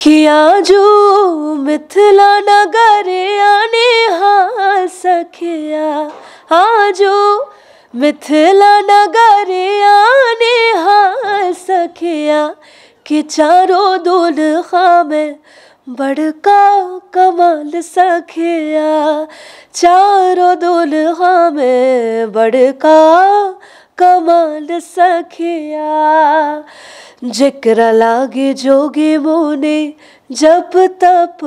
किया जो मिथिला नगर आने हाँ सखिया, आजो मिथिला नगर आने हाँ सखिया, कि चारों दुल्हा में बड़का कमाल सखिया, चारों दुल्हा में बड़का कमाल सखिया। जिक्र लागे जोगी मुनि जप तप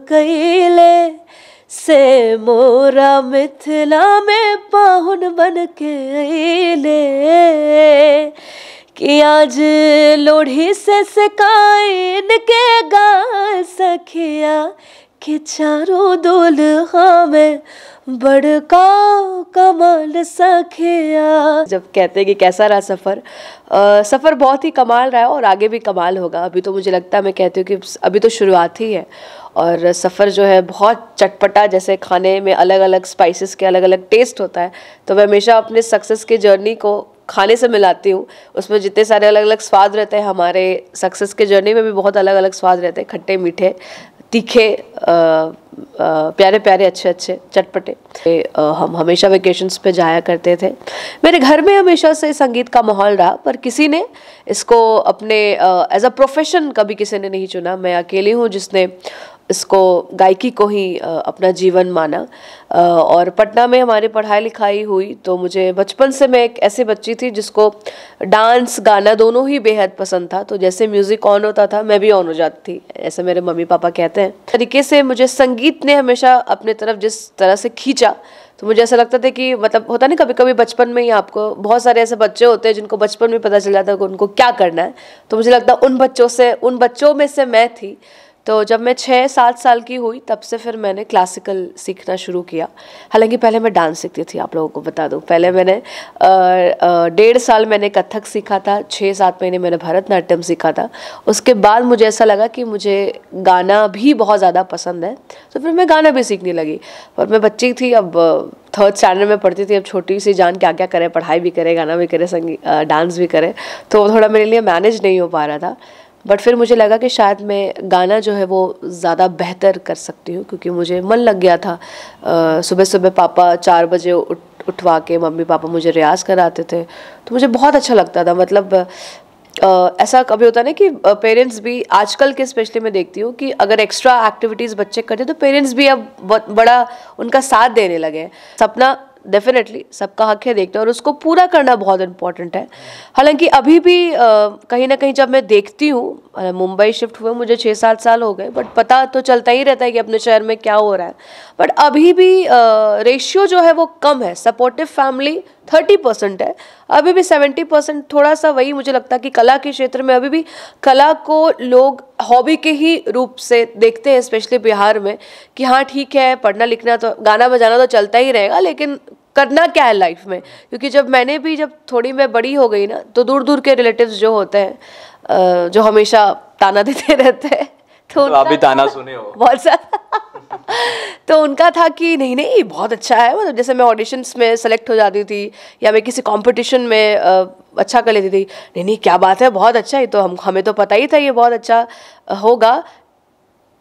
कैले, से मोरा मिथिला में पाहुन बन के अइले, कि आज लोढ़ी से सिकाइन के गा सखिया, कि चारों दुल्हा में बड़का कमाल सखिया। जब कहते हैं कि कैसा रहा सफ़र, सफ़र बहुत ही कमाल रहा है और आगे भी कमाल होगा। अभी तो मुझे लगता है, मैं कहती हूँ कि अभी तो शुरुआत ही है और सफ़र जो है बहुत चटपटा, जैसे खाने में अलग अलग स्पाइसेस के अलग अलग टेस्ट होता है, तो मैं हमेशा अपने सक्सेस की जर्नी को खाने से मिलाती हूँ। उसमें जितने सारे अलग अलग स्वाद रहते हैं, हमारे सक्सेस के जर्नी में भी बहुत अलग अलग स्वाद रहते हैं, खट्टे मीठे तीखे प्यारे प्यारे अच्छे अच्छे चटपटे। हम हमेशा वेकेशंस पे जाया करते थे। मेरे घर में हमेशा से संगीत का माहौल रहा, पर किसी ने इसको अपने एज अ प्रोफेशन कभी किसी ने नहीं चुना। मैं अकेली हूँ जिसने इसको गायकी को ही अपना जीवन माना। और पटना में हमारी पढ़ाई लिखाई हुई, तो मुझे बचपन से मैं एक ऐसी बच्ची थी जिसको डांस गाना दोनों ही बेहद पसंद था। तो जैसे म्यूज़िक ऑन होता था मैं भी ऑन हो जाती थी, ऐसे मेरे मम्मी पापा कहते हैं। तरीके से मुझे संगीत ने हमेशा अपने तरफ जिस तरह से खींचा, तो मुझे ऐसा लगता था कि मतलब होता नहीं, कभी कभी बचपन में ही आपको बहुत सारे ऐसे बच्चे होते हैं जिनको बचपन में पता चल जाता है कि उनको क्या करना है। तो मुझे लगता उन बच्चों में से मैं थी। तो जब मैं 6-7 साल की हुई तब से फिर मैंने क्लासिकल सीखना शुरू किया। हालांकि पहले मैं डांस सीखती थी, आप लोगों को बता दूं। पहले मैंने 1.5 साल मैंने कथक सीखा था, 6-7 महीने मैंने भरतनाट्यम सीखा था। उसके बाद मुझे ऐसा लगा कि मुझे गाना भी बहुत ज़्यादा पसंद है, तो फिर मैं गाना भी सीखने लगी। पर मैं बच्ची थी, अब 3rd स्टैंडर्ड में पढ़ती थी। अब छोटी सी जान क्या क्या करे, पढ़ाई भी करे, गाना भी करे, डांस भी करे, तो थोड़ा मेरे लिए मैनेज नहीं हो पा रहा था। बट फिर मुझे लगा कि शायद मैं गाना जो है वो ज़्यादा बेहतर कर सकती हूँ, क्योंकि मुझे मन लग गया था। सुबह सुबह पापा 4 बजे उठवा के मम्मी पापा मुझे रियाज़ कराते थे, तो मुझे बहुत अच्छा लगता था। मतलब ऐसा कभी होता है ना कि पेरेंट्स भी आजकल के स्पेशली मैं देखती हूँ कि अगर एक्स्ट्रा एक्टिविटीज़ बच्चे करते तो पेरेंट्स भी अब बड़ा उनका साथ देने लगे। सपना डेफिनेटली सबका हक है देखना, और उसको पूरा करना बहुत इम्पॉर्टेंट है। हालांकि अभी भी कहीं ना कहीं जब मैं देखती हूँ, मुंबई शिफ्ट हुए मुझे 6-7 साल हो गए, बट पता तो चलता ही रहता है कि अपने शहर में क्या हो रहा है। बट अभी भी रेशियो जो है वो कम है। सपोर्टिव फैमिली 30% है, अभी भी 70% थोड़ा सा वही मुझे लगता है कि कला के क्षेत्र में अभी भी कला को लोग हॉबी के ही रूप से देखते हैं, स्पेशली बिहार में, कि हाँ ठीक है पढ़ना लिखना तो गाना बजाना तो चलता ही रहेगा, लेकिन करना क्या है लाइफ में। क्योंकि जब थोड़ी मैं बड़ी हो गई ना, तो दूर दूर के रिलेटिव्स जो होते हैं जो हमेशा ताना देते रहते हैं, तो आप भी ताना सुने हो बहुत ज़्यादा। तो उनका था कि नहीं नहीं बहुत अच्छा है। मतलब जैसे मैं ऑडिशंस में सेलेक्ट हो जाती थी या मैं किसी कंपटीशन में अच्छा कर लेती थी, नहीं नहीं क्या बात है, बहुत अच्छा है, तो हमें तो पता ही था ये बहुत अच्छा होगा,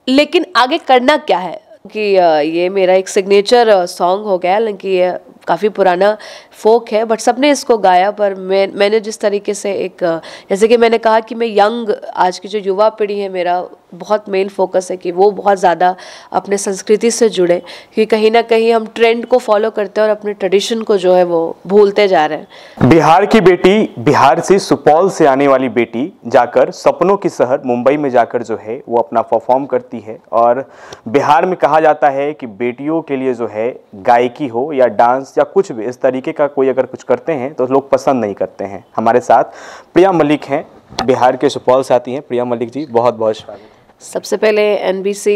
लेकिन आगे करना क्या है। कि ये मेरा एक सिग्नेचर सॉन्ग हो गया। हालांकि ये काफ़ी पुराना फोक है, बट सबने इसको गाया। पर मैंने जिस तरीके से एक जैसे कि मैंने कहा कि मैं यंग, आज की जो युवा पीढ़ी है, मेरा बहुत मेन फोकस है कि वो बहुत ज़्यादा अपने संस्कृति से जुड़े, क्योंकि कहीं ना कहीं हम ट्रेंड को फॉलो करते हैं और अपने ट्रेडिशन को जो है वो भूलते जा रहे हैं। बिहार की बेटी, बिहार से सुपौल से आने वाली बेटी जाकर सपनों की शहर मुंबई में जाकर जो है वो अपना परफॉर्म करती है। और बिहार में कहा जाता है कि बेटियों के लिए जो है गायकी हो या डांस या कुछ भी इस तरीके का कोई अगर कुछ करते हैं तो लोग पसंद नहीं करते हैं। हमारे साथ प्रिया मलिक हैं, बिहार के सुपौल से आती हैं। प्रिया मलिक जी, बहुत बहुत स्वागत। सबसे पहले NBC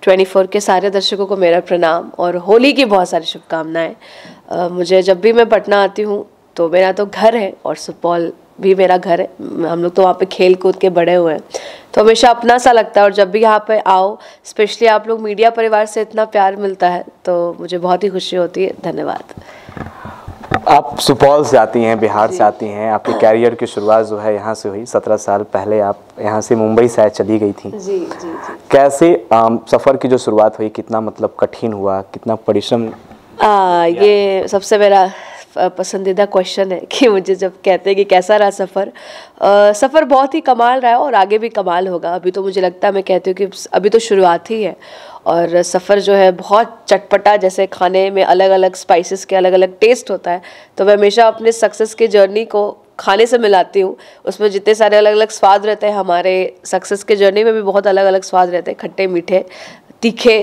24 के सारे दर्शकों को मेरा प्रणाम और होली की बहुत सारी शुभकामनाएं। मुझे जब भी मैं पटना आती हूँ तो मेरा तो घर है और सुपौल भी मेरा घर है। हम लोग तो वहाँ पे खेल कूद के बड़े हुए हैं, तो हमेशा अपना सा लगता है। और जब भी यहाँ पे आओ, स्पेशली आप लोग मीडिया परिवार से इतना प्यार मिलता है, तो मुझे बहुत ही खुशी होती है। धन्यवाद। आप सुपौल से आती हैं, बिहार से आती हैं, आपके कैरियर की शुरुआत जो है यहाँ से हुई। 17 साल पहले आप यहाँ से मुंबई शायद चली गई थी। जी जी जी। कैसे सफ़र की जो शुरुआत हुई, कितना मतलब कठिन हुआ, कितना परिश्रम? ये सबसे मेरा पसंदीदा क्वेश्चन है कि मुझे जब कहते हैं कि कैसा रहा सफ़र। सफ़र बहुत ही कमाल रहा है और आगे भी कमाल होगा। अभी तो मुझे लगता है, मैं कहती हूँ कि अभी तो शुरुआत ही है और सफ़र जो है बहुत चटपटा, जैसे खाने में अलग अलग स्पाइसेस के अलग अलग टेस्ट होता है, तो मैं हमेशा अपने सक्सेस की जर्नी को खाने से मिलाती हूँ। उसमें जितने सारे अलग अलग स्वाद रहते हैं, हमारे सक्सेस के जर्नी में भी बहुत अलग अलग स्वाद रहते हैं, खट्टे मीठे तीखे,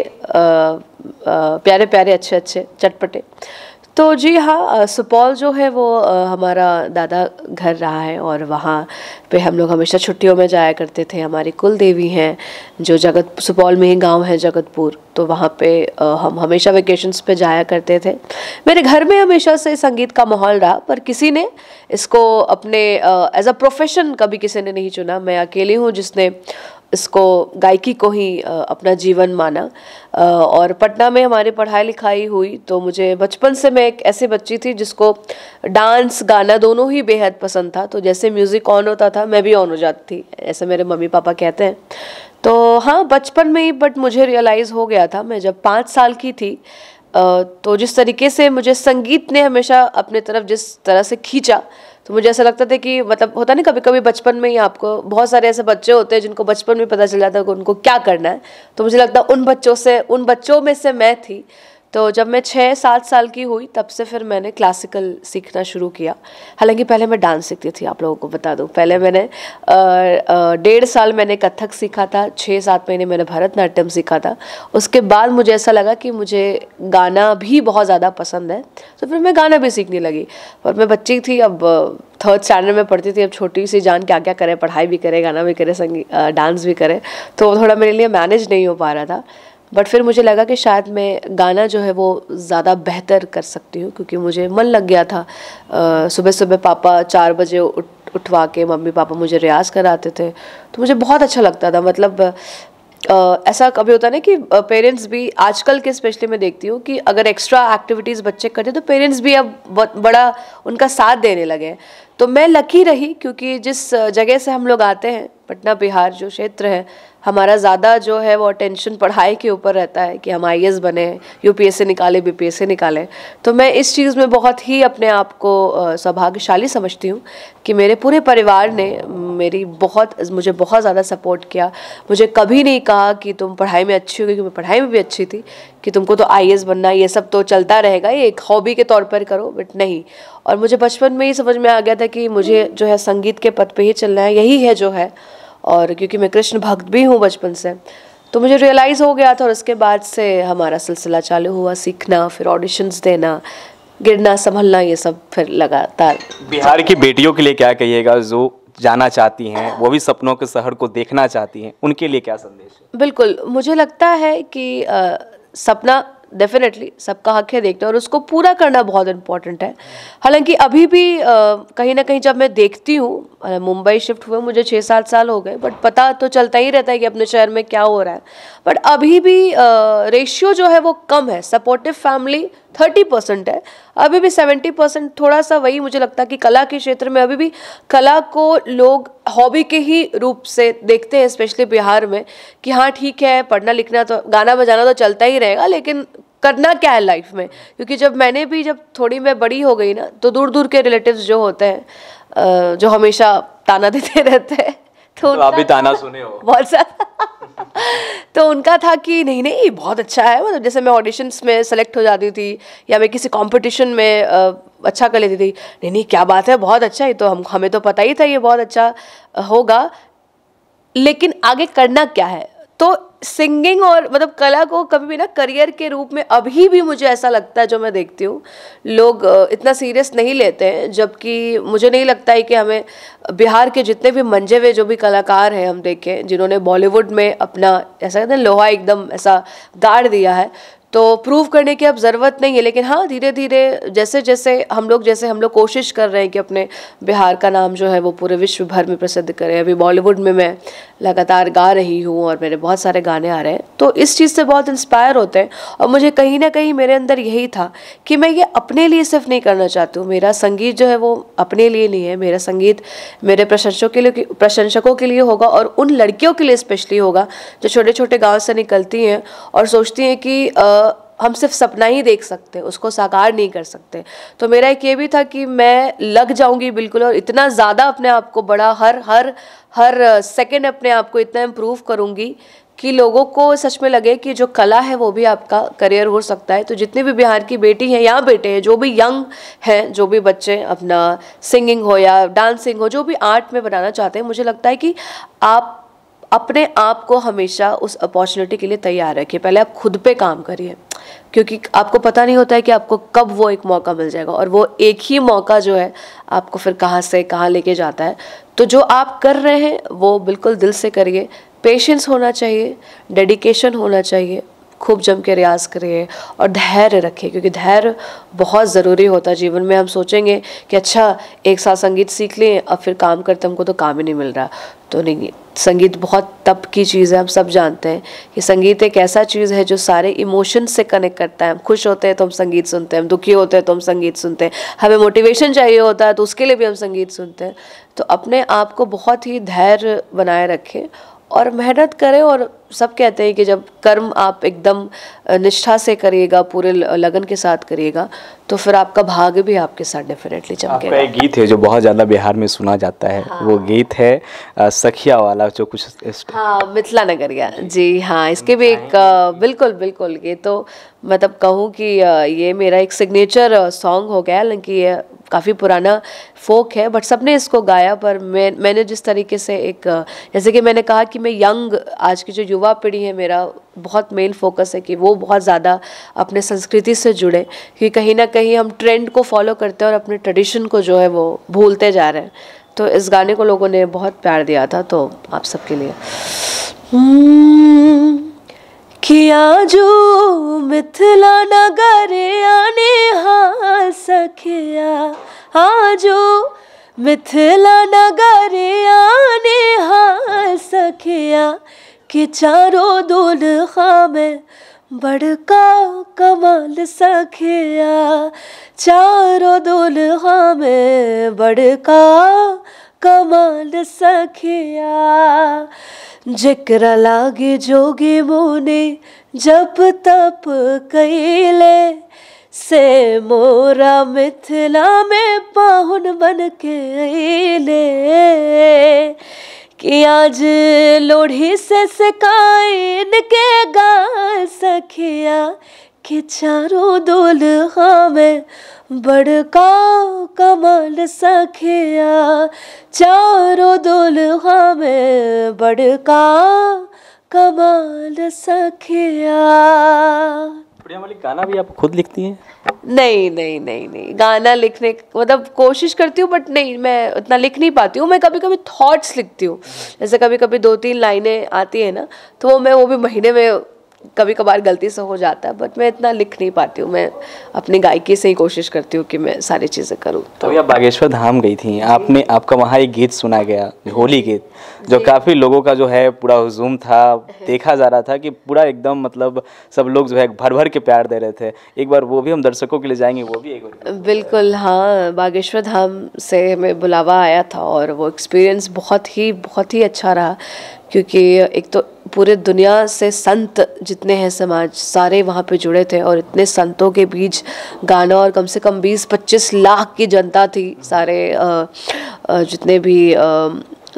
प्यारे प्यारे, अच्छे अच्छे, चटपटे। तो जी हाँ, सुपौल जो है वो हमारा दादा घर रहा है और वहाँ पे हम लोग हमेशा छुट्टियों में जाया करते थे। हमारी कुल देवी हैं जो सुपौल में ही गांव है जगतपुर, तो वहाँ पे हम हमेशा वेकेशंस पे जाया करते थे। मेरे घर में हमेशा से संगीत का माहौल रहा, पर किसी ने इसको अपने एज अ प्रोफेशन कभी किसी ने नहीं चुना। मैं अकेली हूँ जिसने इसको, गायकी को ही अपना जीवन माना। और पटना में हमारी पढ़ाई लिखाई हुई, तो मुझे बचपन से, मैं एक ऐसी बच्ची थी जिसको डांस गाना दोनों ही बेहद पसंद था। तो जैसे म्यूज़िक ऑन होता था मैं भी ऑन हो जाती थी, ऐसे मेरे मम्मी पापा कहते हैं। तो हाँ, बचपन में ही, बट मुझे रियलाइज़ हो गया था मैं जब 5 साल की थी, तो जिस तरीके से मुझे संगीत ने हमेशा अपने तरफ जिस तरह से खींचा, तो मुझे ऐसा लगता था कि मतलब होता नहीं, कभी कभी बचपन में ही आपको, बहुत सारे ऐसे बच्चे होते हैं जिनको बचपन में पता चल जाता है कि उनको क्या करना है, तो मुझे लगता उन बच्चों में से मैं थी। तो जब मैं 6-7 साल की हुई, तब से फिर मैंने क्लासिकल सीखना शुरू किया। हालांकि पहले मैं डांस सीखती थी, आप लोगों को बता दूं। पहले मैंने 1.5 साल मैंने कथक सीखा था, 6-7 महीने मैंने भरतनाट्यम सीखा था। उसके बाद मुझे ऐसा लगा कि मुझे गाना भी बहुत ज़्यादा पसंद है, तो फिर मैं गाना भी सीखने लगी। और मैं बच्ची थी, अब 3rd स्टैंडर्ड में पढ़ती थी। अब छोटी सी जान क्या क्या करे, पढ़ाई भी करे, गाना भी करे, डांस भी करे, तो थोड़ा मेरे लिए मैनेज नहीं हो पा रहा था। बट फिर मुझे लगा कि शायद मैं गाना जो है वो ज़्यादा बेहतर कर सकती हूँ, क्योंकि मुझे मन लग गया था। सुबह सुबह पापा 4 बजे उठवा के मम्मी पापा मुझे रियाज़ कराते थे, तो मुझे बहुत अच्छा लगता था। मतलब ऐसा कभी होता है ना कि पेरेंट्स भी आजकल के, स्पेशली मैं देखती हूँ कि अगर एक्स्ट्रा एक्टिविटीज़ बच्चे करते तो पेरेंट्स भी अब बड़ा उनका साथ देने लगे। तो मैं लकी रही, क्योंकि जिस जगह से हम लोग आते हैं, पटना बिहार जो क्षेत्र है, हमारा ज़्यादा जो है वो अटेंशन पढ़ाई के ऊपर रहता है कि हम IAS बने, UPSC निकाले, BPSC निकालें। तो मैं इस चीज़ में बहुत ही अपने आप को सौभाग्यशाली समझती हूँ कि मेरे पूरे परिवार ने मुझे बहुत ज़्यादा सपोर्ट किया। मुझे कभी नहीं कहा कि तुम पढ़ाई में अच्छी हो, क्योंकि मैं पढ़ाई में भी अच्छी थी, कि तुमको तो IAS बनना, ये सब तो चलता रहेगा, ये एक हॉबी के तौर पर करो, बट नहीं। और मुझे बचपन में ही समझ में आ गया था कि मुझे जो है संगीत के पथ पे ही चलना है, यही है जो है। और क्योंकि मैं कृष्ण भक्त भी हूँ बचपन से, तो मुझे रियलाइज़ हो गया था। और उसके बाद से हमारा सिलसिला चालू हुआ, सीखना, फिर ऑडिशंस देना, गिरना संभलना, ये सब फिर लगातार। बिहार की बेटियों के लिए क्या कहिएगा जो जाना चाहती हैं, वो भी सपनों के शहर को देखना चाहती हैं, उनके लिए क्या संदेश है? बिल्कुल, मुझे लगता है कि सपना डेफिनेटली सबका हक है देखना, और उसको पूरा करना बहुत इम्पॉर्टेंट है। हालांकि अभी भी कहीं ना कहीं जब मैं देखती हूँ, मुंबई शिफ्ट हुए मुझे 6-7 साल हो गए, बट पता तो चलता ही रहता है कि अपने शहर में क्या हो रहा है। बट अभी भी रेशियो जो है वो कम है। सपोर्टिव फैमिली 30% है, अभी भी 70% थोड़ा सा वही मुझे लगता है कि कला के क्षेत्र में अभी भी कला को लोग हॉबी के ही रूप से देखते हैं, स्पेशली बिहार में, कि हाँ ठीक है, पढ़ना लिखना तो, गाना बजाना तो चलता ही रहेगा, लेकिन करना क्या है लाइफ में। क्योंकि जब थोड़ी मैं बड़ी हो गई ना, तो दूर दूर के रिलेटिव्स जो होते हैं, जो हमेशा ताना देते रहते हैं, तो आप भी ताना सुने हो बहुत ज़्यादा। तो उनका था कि नहीं नहीं बहुत अच्छा है, मतलब जैसे मैं ऑडिशंस में सेलेक्ट हो जाती थी या मैं किसी कंपटीशन में अच्छा कर लेती थी, नहीं नहीं क्या बात है, बहुत अच्छा है, तो हमें तो पता ही था ये बहुत अच्छा होगा, लेकिन आगे करना क्या है। तो सिंगिंग और मतलब कला को कभी भी ना करियर के रूप में अभी भी मुझे ऐसा लगता है, जो मैं देखती हूँ लोग इतना सीरियस नहीं लेते हैं। जबकि मुझे नहीं लगता है कि हमें बिहार के जितने भी मंजे हुए जो भी कलाकार हैं हम देखें, जिन्होंने बॉलीवुड में अपना ऐसा कहते हैं लोहा एकदम ऐसा गाड़ दिया है, तो प्रूव करने की अब ज़रूरत नहीं है। लेकिन हाँ, धीरे धीरे जैसे जैसे हम लोग कोशिश कर रहे हैं कि अपने बिहार का नाम जो है वो पूरे विश्व भर में प्रसिद्ध करें। अभी बॉलीवुड में मैं लगातार गा रही हूँ और मेरे बहुत सारे गाने आ रहे हैं, तो इस चीज़ से बहुत इंस्पायर होते हैं। और मुझे कहीं ना कहीं मेरे अंदर यही था कि मैं ये अपने लिए सिर्फ नहीं करना चाहती हूँ। मेरा संगीत जो है वो अपने लिए नहीं है, मेरा संगीत मेरे प्रशंसकों के लिए होगा, और उन लड़कियों के लिए स्पेशली होगा जो छोटे छोटे गाँव से निकलती हैं और सोचती हैं कि हम सिर्फ सपना ही देख सकते हैं, उसको साकार नहीं कर सकते। तो मेरा एक ये भी था कि मैं लग जाऊंगी बिल्कुल, और इतना ज़्यादा अपने आप को बड़ा हर सेकंड अपने आप को इतना इम्प्रूव करूंगी कि लोगों को सच में लगे कि जो कला है वो भी आपका करियर हो सकता है। तो जितने भी बिहार की बेटी हैं या बेटे हैं, जो भी यंग हैं, जो भी बच्चे अपना सिंगिंग हो या डांसिंग हो, जो भी आर्ट में बनाना चाहते हैं, मुझे लगता है कि आप अपने आप को हमेशा उस अपॉर्चुनिटी के लिए तैयार रखिए। पहले आप खुद पे काम करिए, क्योंकि आपको पता नहीं होता है कि आपको कब वो एक मौका मिल जाएगा, और वो एक ही मौका जो है आपको फिर कहाँ से कहाँ लेके जाता है। तो जो आप कर रहे हैं वो बिल्कुल दिल से करिए, पेशेंस होना चाहिए, डेडिकेशन होना चाहिए, खूब जम के रियाज करिए और धैर्य रखिए, क्योंकि धैर्य बहुत ज़रूरी होता है जीवन में। हम सोचेंगे कि अच्छा एक साथ संगीत सीख लें, अब फिर काम करते हमको तो काम ही नहीं मिल रहा, तो नहीं। संगीत बहुत तप की चीज़ है, हम सब जानते हैं कि संगीत एक ऐसा चीज़ है जो सारे इमोशन से कनेक्ट करता है। हम खुश होते हैं तो हम संगीत सुनते हैं, हम दुखी होते हैं तो हम संगीत सुनते हैं, हमें मोटिवेशन चाहिए होता है तो उसके लिए भी हम संगीत सुनते हैं। तो अपने आप को बहुत ही धैर्य बनाए रखें और मेहनत करें। और सब कहते हैं कि जब कर्म आप एकदम निष्ठा से करिएगा, पूरे लगन के साथ करिएगा, तो फिर आपका भाग्य भी आपके साथ डेफिनेटली चमकेगा। आपका एक गीत है जो बहुत ज़्यादा बिहार में सुना जाता है, हाँ। वो गीत है सखिया वाला, जो कुछ हाँ, मिथिला नगरिया जी। हाँ, इसके भी एक बिल्कुल बिल्कुल, ये तो मतलब कहूँ कि ये मेरा एक सिग्नेचर सॉन्ग हो गया। हालांकि ये काफ़ी पुराना फोक है, बट सबने इसको गाया। पर मैंने जिस तरीके से एक जैसे कि मैंने कहा कि मैं यंग, आज की जो युवा पीढ़ी है, मेरा बहुत मेन फोकस है कि वो बहुत ज़्यादा अपने संस्कृति से जुड़े, क्योंकि कहीं ना कहीं हम ट्रेंड को फॉलो करते हैं और अपने ट्रेडिशन को जो है वो भूलते जा रहे हैं। तो इस गाने को लोगों ने बहुत प्यार दिया था, तो आप सबके लिए किया जो मिथिला नगरिया ने हाँ सखिया, हाँ जो मिथिला नगरिया ने हाँ सखिया, कि चारों दुल्हा में बड़का कमाल सखिया, चारों दुल्हा में बड़का कमाल सखिया, जिक्र लागे जोगी मुनि जप तप कैले, से मोरा मिथिला में पाहुन बन के अइले, कि आज लोढ़ी से सिकाइन के गा सखिया, कि चारों दुल्हा में बड़का कमाल सखिया, चारों दुल्हा में बड़का कमाल सखिया। प्रिया मलिक, गाना भी आप खुद लिखती हैं? नहीं नहीं नहीं नहीं, गाना लिखने मतलब कोशिश करती हूँ, बट नहीं, मैं उतना लिख नहीं पाती हूँ। मैं कभी कभी थॉट्स लिखती हूँ, जैसे कभी कभी 2-3 लाइनें आती है ना, तो वो भी महीने में कभी कभार गलती से हो जाता है, बट मैं इतना लिख नहीं पाती हूँ। मैं अपनी गायकी से ही कोशिश करती हूँ कि मैं सारी चीज़ें करूँ। तो आप बागेश्वर धाम गई थी, आपका वहाँ एक गीत सुना गया, होली गीत, जो काफ़ी लोगों का जो है पूरा हुजूम था, देखा जा रहा था कि पूरा एकदम मतलब सब लोग जो है भर भर के प्यार दे रहे थे। एक बार वो भी हम दर्शकों के लिए जाएंगे, वो भी एक बार। बिल्कुल, हाँ, बागेश्वर धाम से हमें बुलावा आया था और वो एक्सपीरियंस बहुत ही अच्छा रहा, क्योंकि एक तो पूरे दुनिया से संत जितने हैं समाज, सारे वहाँ पे जुड़े थे, और इतने संतों के बीच गाना, और कम से कम 20-25 लाख की जनता थी, सारे जितने भी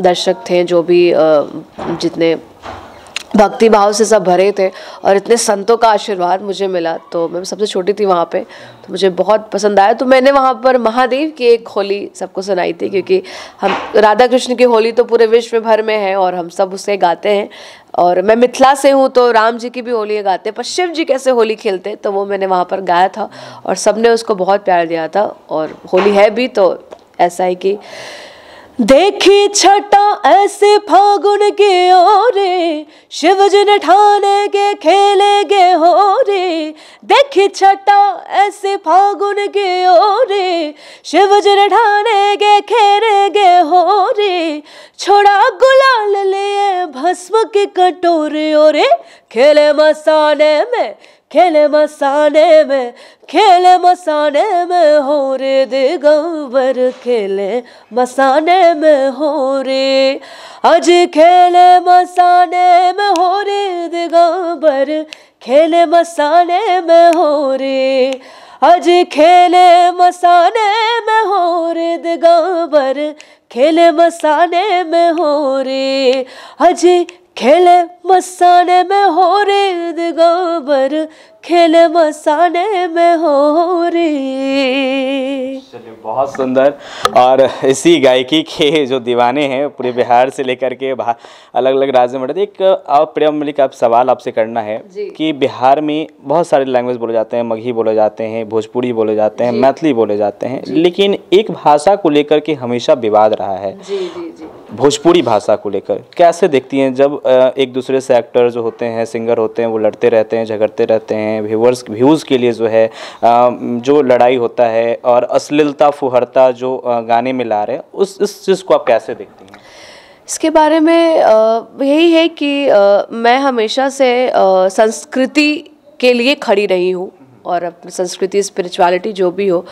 दर्शक थे, जो भी जितने भक्ति भाव से सब भरे थे, और इतने संतों का आशीर्वाद मुझे मिला। तो मैं सबसे छोटी थी वहाँ पे, तो मुझे बहुत पसंद आया। तो मैंने वहाँ पर महादेव की एक होली सबको सुनाई थी, क्योंकि हम राधा कृष्ण की होली तो पूरे विश्व भर में है और हम सब उसे गाते हैं, और मैं मिथिला से हूँ तो राम जी की भी होली गाते हैं, पर शिव जी कैसे होली खेलते हैं, तो वो मैंने वहाँ पर गाया था और सबने उसको बहुत प्यार दिया था। और होली है भी तो ऐसा है कि देखी छटा ऐसे फागुन के ओरे, शिवजन ठाने के खेलेंगे हो रे। देखी छटा ऐसे फागुन के ओरे, शिवजन ठाने के खेलेंगे हो रे। छोड़ा गुलाल लिए भस्म के कटोरे ओरे, खेले मसाने में, खेले मसाने में, खेले मसाने में हो रे दिगंबर, खेले मसाने में हो रे। आज खेले मसाने में हो रे दिगंबर, खेले मसाने में हो रे। आज खेले मसाने में हो रे दिगंबर, खेले मसाने में हो रे। आज खेले मसाने में हो रे दिगंबर, खेले मसाने में हो रे। चलिए, बहुत सुंदर। और इसी गायकी के जो दीवाने हैं पूरे बिहार से लेकर के अलग अलग राज्य में। एक प्रिया मलिक, आप सवाल आपसे करना है कि बिहार में बहुत सारे लैंग्वेज बोले जाते हैं, मगही बोले जाते हैं, भोजपुरी बोले जाते हैं, मैथिली बोले जाते हैं, लेकिन एक भाषा को लेकर के हमेशा विवाद रहा है। भोजपुरी भाषा को लेकर कैसे देखती हैं जब एक दूसरे से एक्टर जो होते हैं, सिंगर होते हैं, वो लड़ते रहते हैं, झगड़ते रहते हैं, व्यूज़ के लिए जो है जो लड़ाई होता है, और अश्लीलता फुहरता जो गाने में ला रहे हैं, इस चीज़ को आप कैसे देखती हैं? इसके बारे में यही है कि मैं हमेशा से संस्कृति के लिए खड़ी रही हूँ, और अपनी संस्कृति, स्पिरिचुअलिटी जो भी हो।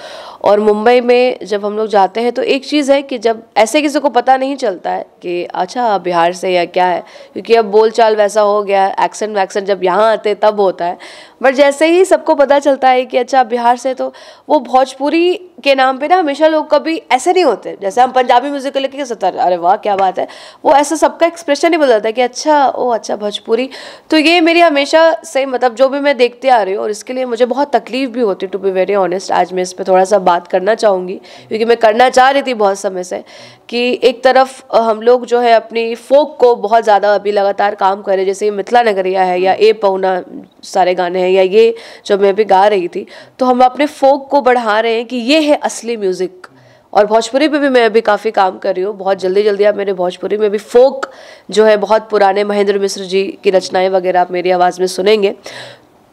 और मुंबई में जब हम लोग जाते हैं तो एक चीज़ है कि जब ऐसे किसी को पता नहीं चलता है कि अच्छा बिहार से या क्या है, क्योंकि अब बोलचाल वैसा हो गया है, एक्सेंट वैक्सेंट जब यहाँ आते तब होता है। बट जैसे ही सबको पता चलता है कि अच्छा बिहार से, तो वो भोजपुरी के नाम पे ना हमेशा लोग कभी ऐसे नहीं होते। जैसे हम पंजाबी म्यूजिक को लेकर सोचते अरे वाह क्या बात है, वो ऐसा सबका एक्सप्रेशन ही बदलता है कि अच्छा ओ अच्छा भोजपुरी। तो ये मेरी हमेशा से मतलब जो भी मैं देखते आ रही हूँ, और इसके लिए मुझे बहुत तकलीफ भी होती, टू बी वेरी ऑनेस्ट। आज मैं इस पर थोड़ा सा बात करना चाहूँगी, क्योंकि मैं करना चाह रही थी बहुत समय से, कि एक तरफ हम लोग जो है अपनी फोक को बहुत ज़्यादा अभी लगातार काम करें, जैसे ये मिथिला नगरिया है या ए पहुना सारे गाने हैं, या ये जो मैं भी गा रही थी, तो हम अपने फोक को बढ़ा रहे हैं कि ये है असली म्यूज़िक। और भोजपुरी पे भी मैं अभी काफ़ी काम कर रही हूँ। बहुत जल्दी आप मेरे भोजपुरी में भी फोक जो है, बहुत पुराने महेंद्र मिश्र जी की रचनाएं वगैरह आप मेरी आवाज़ में सुनेंगे।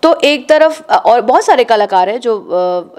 तो एक तरफ और बहुत सारे कलाकार हैं जो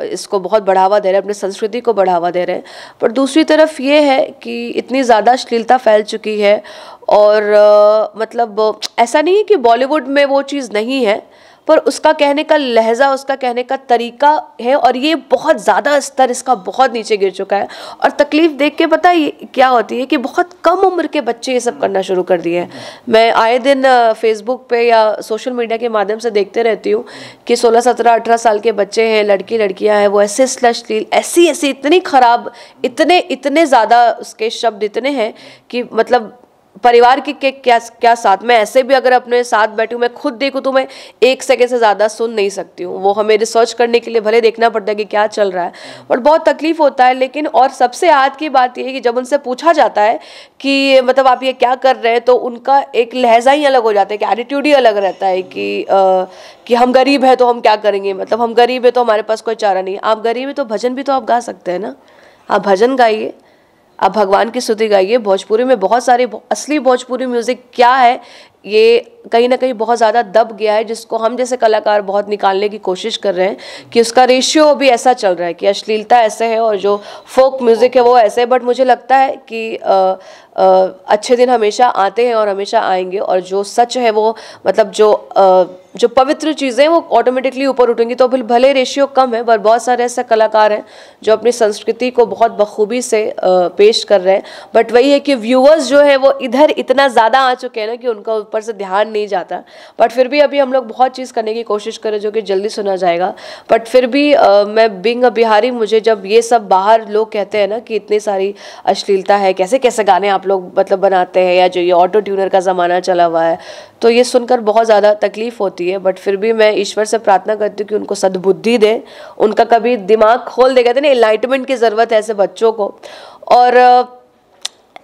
इसको बहुत बढ़ावा दे रहे हैं, अपनी संस्कृति को बढ़ावा दे रहे हैं, पर दूसरी तरफ ये है कि इतनी ज़्यादा अश्लीलता फैल चुकी है। और मतलब ऐसा नहीं है कि बॉलीवुड में वो चीज़ नहीं है, पर उसका कहने का लहजा, उसका कहने का तरीका है, और ये बहुत ज़्यादा स्तर इसका बहुत नीचे गिर चुका है। और तकलीफ़ देख के पता है क्या होती है कि बहुत कम उम्र के बच्चे ये सब करना शुरू कर दिए हैं। मैं आए दिन फेसबुक पे या सोशल मीडिया के माध्यम से देखते रहती हूँ कि 16, 17, 18 साल के बच्चे हैं, लड़की लड़कियाँ हैं, वो ऐसे अश्लील, ऐसी इतनी ख़राब, इतने ज़्यादा उसके शब्द इतने हैं कि मतलब परिवार के क्या साथ में, ऐसे भी अगर अपने साथ बैठी हूँ, मैं खुद देखूँ तो मैं 1 सेकंड से ज़्यादा सुन नहीं सकती हूँ। वो हमें रिसर्च करने के लिए भले देखना पड़ता है कि क्या चल रहा है, बट बहुत तकलीफ होता है। लेकिन और सबसे याद की बात ये है कि जब उनसे पूछा जाता है कि मतलब आप ये क्या कर रहे हैं, तो उनका एक लहजा ही अलग हो जाता है, कि एटीट्यूड ही अलग रहता है कि हम गरीब हैं तो हम क्या करेंगे, मतलब हम गरीब है तो हमारे पास कोई चारा नहीं। आप गरीब है तो भजन भी तो आप गा सकते हैं ना, आप भजन गाइए, आप भगवान की स्तुति गाइए। भोजपुरी में बहुत सारे असली भोजपुरी म्यूज़िक क्या है, ये कहीं ना कहीं बहुत ज़्यादा दब गया है, जिसको हम जैसे कलाकार बहुत निकालने की कोशिश कर रहे हैं कि उसका रेशियो अभी ऐसा चल रहा है कि अश्लीलता ऐसे है और जो फोक म्यूज़िक है वो ऐसे है। बट मुझे लगता है कि अच्छे दिन हमेशा आते हैं और हमेशा आएंगे, और जो सच है वो मतलब जो पवित्र चीज़ें वो ऑटोमेटिकली ऊपर उठेंगी। तो भले रेशियो कम है, पर बहुत सारे ऐसे कलाकार हैं जो अपनी संस्कृति को बहुत बखूबी से पेश कर रहे हैं। बट वही है कि व्यूअर्स जो है वो इधर इतना ज़्यादा आ चुके हैं ना कि उनका ऊपर से ध्यान नहीं जाता। बट फिर भी अभी हम लोग बहुत चीज़ करने की कोशिश करें जो कि जल्दी सुना जाएगा। बट फिर भी मैं बीइंग अ बिहारी, मुझे जब ये सब बाहर लोग कहते हैं ना कि इतनी सारी अश्लीलता है, कैसे कैसे गाने आप लोग मतलब बनाते हैं, या जो ये ऑटो ट्यूनर का ज़माना चला हुआ है, तो ये सुनकर बहुत ज़्यादा तकलीफ़ होती है। बट फिर भी मैं ईश्वर से प्रार्थना करती हूँ कि उनको सद्बुद्धि दे, उनका कभी दिमाग खोल दे। कहते हैं ना, एनलाइटमेंट की ज़रूरत है ऐसे बच्चों को। और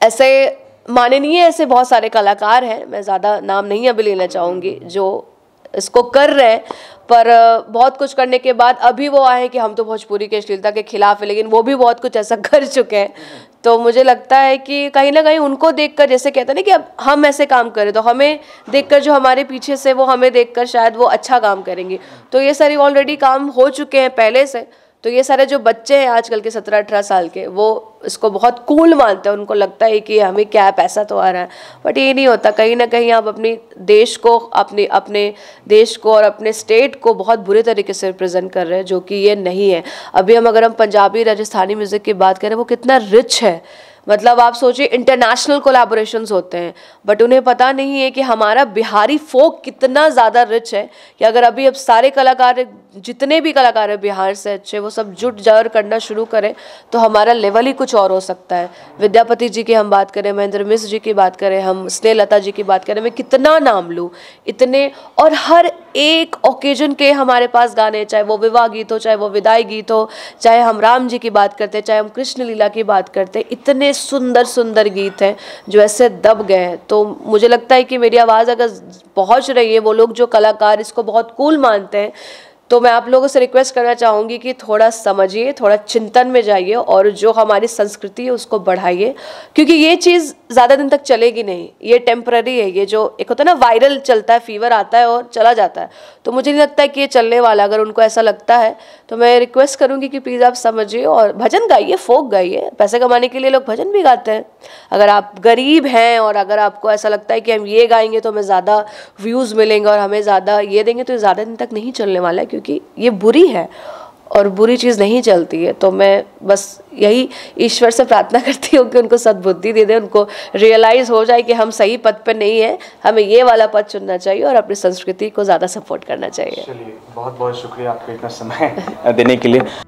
ऐसे माननीय ऐसे बहुत सारे कलाकार हैं, मैं ज़्यादा नाम नहीं अभी लेना चाहूँगी, जो इसको कर रहे हैं, पर बहुत कुछ करने के बाद अभी वो आए कि हम तो भोजपुरी के अश्लीलता के खिलाफ है, लेकिन वो भी बहुत कुछ ऐसा कर चुके हैं। तो मुझे लगता है कि कहीं ना कहीं उनको देखकर, जैसे कहते हैं ना कि अब हम ऐसे काम करें तो हमें देखकर जो हमारे पीछे से वो हमें देखकर शायद वो अच्छा काम करेंगे। तो ये सारी ऑलरेडी काम हो चुके हैं पहले से, तो ये सारे जो बच्चे हैं आजकल के 17-18 साल के, वो इसको बहुत कूल मानते हैं। उनको लगता है कि हमें क्या पैसा तो आ रहा है, बट ये नहीं होता। कहीं ना कहीं आप अपनी देश को, अपने देश को और अपने स्टेट को बहुत बुरे तरीके से रिप्रेजेंट कर रहे हैं, जो कि ये नहीं है। अभी अगर हम पंजाबी राजस्थानी म्यूज़िक की बात करें, वो कितना रिच है। मतलब आप सोचिए, इंटरनेशनल कोलैबोरेशंस होते हैं, बट उन्हें पता नहीं है कि हमारा बिहारी फोक कितना ज़्यादा रिच है कि अगर अभी अब सारे कलाकार, जितने भी कलाकार हैं बिहार से अच्छे, वो सब जुट जाकर करना शुरू करें तो हमारा लेवल ही कुछ और हो सकता है। विद्यापति जी की हम बात करें, महेंद्र मिश्र जी की बात करें, हम स्नेहलता जी की बात करें, मैं कितना नाम लूँ, इतने, और हर एक ओकेजन के हमारे पास गाने, चाहे वो विवाह गीत हो, चाहे वो विदाई गीत हो, चाहे हम राम जी की बात करते हैं, चाहे हम कृष्ण लीला की बात करते हैं, इतने सुंदर सुंदर गीत हैं जो ऐसे दब गए हैं। तो मुझे लगता है कि मेरी आवाज़ अगर पहुंच रही है, वो लोग जो कलाकार इसको बहुत कूल मानते हैं, तो मैं आप लोगों से रिक्वेस्ट करना चाहूँगी कि थोड़ा समझिए, थोड़ा चिंतन में जाइए और जो हमारी संस्कृति है उसको बढ़ाइए, क्योंकि ये चीज़ ज़्यादा दिन तक चलेगी नहीं, ये टेम्पररी है। ये जो एक होता है ना, वायरल चलता है, फीवर आता है और चला जाता है, तो मुझे नहीं लगता है कि ये चलने वाला। अगर उनको ऐसा लगता है तो मैं रिक्वेस्ट करूँगी कि प्लीज़ आप समझिए और भजन गाइए, फोक गाइए। पैसे कमाने के लिए लोग भजन भी गाते हैं। अगर आप गरीब हैं और अगर आपको ऐसा लगता है कि हम ये गाएंगे तो हमें ज़्यादा व्यूज़ मिलेंगे और हमें ज़्यादा ये देंगे, तो ज़्यादा दिन तक नहीं चलने वाला है, क्योंकि ये बुरी है और बुरी चीज़ नहीं चलती है। तो मैं बस यही ईश्वर से प्रार्थना करती हूँ कि उनको सद्बुद्धि दे दे, उनको रियलाइज़ हो जाए कि हम सही पथ पर नहीं है, हमें ये वाला पथ चुनना चाहिए और अपनी संस्कृति को ज़्यादा सपोर्ट करना चाहिए। चलिए, बहुत बहुत शुक्रिया आपका इतना समय देने के लिए।